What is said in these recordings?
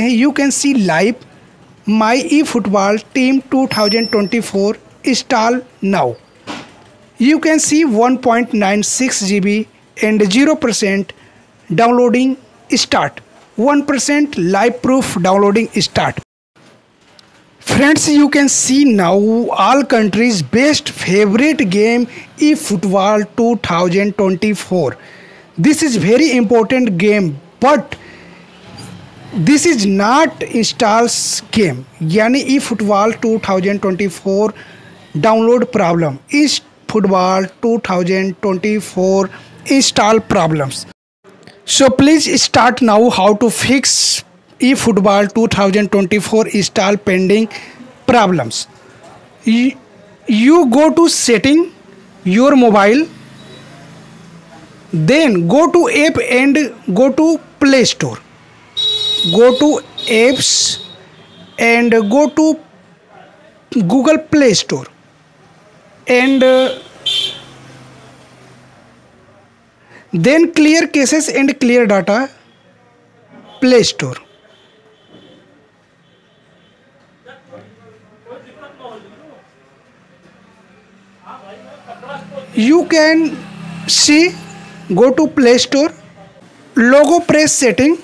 You can see live my eFootball team 2024 install now. You can see 1.96 GB and 0% downloading start. 1% live proof downloading start. Friends, you can see now all countries' best favorite game eFootball 2024. This is very important game, but this is not installs game. यानी eFootball 2024 download problem. eFootball 2024 install problems. So please start now how to fix eFootball 2024 install pending problems. You go to setting your mobile, then go to app and go to Play Store. Go to apps and go to Google Play Store and then clear caches and clear data Play Store. You can see, go to Play Store, logo press setting,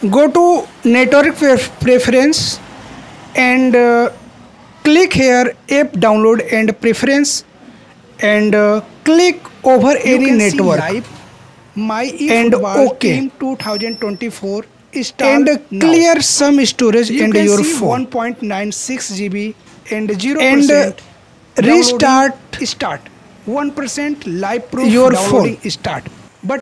go to network preference and click here app download and preference and click over any network my and OK 2024 and clear some storage and your phone 1.96 GB and 0% and restart 1% live proof your phone start.